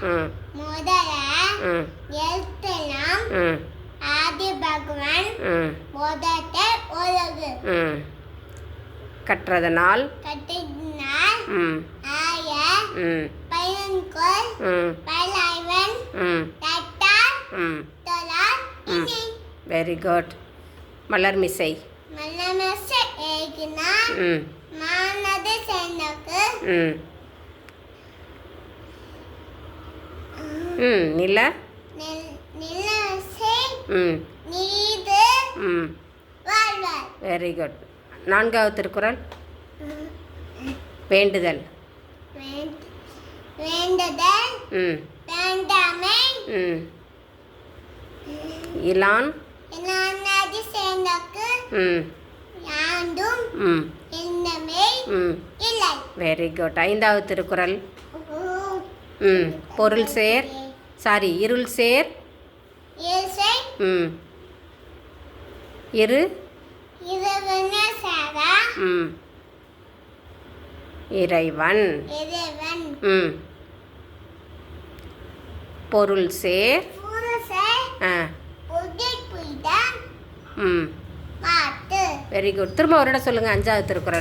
முதல எழுத்தெல்லாம் ஆதி பகவான் முதட்ட உலகு கற்றதனால் ஆய பயன்கொள் பலவன் தட்டார் தொழார் இனி. Very good. மலர்மிசை மலர்மிசை ஏகினா மானது சென்னக்கு நில நிலமிசை நீது வாழ்வார். Very good. 4வது திருக்குறள். வேண்டுதல் வேண்டுதல் வேண்டாமை இலான் இலானது சென்னக்கு யாண்டும் இன்னமே இல்லை. Very good. 5வது திருக்குறள். பொருள் சேர் இருள் சேர் இரு இறைவன். பொருள் சேர் வெரி குட். திரும்ப ஒரு இடம் சொல்லுங்க. 5வது திருக்குறள்.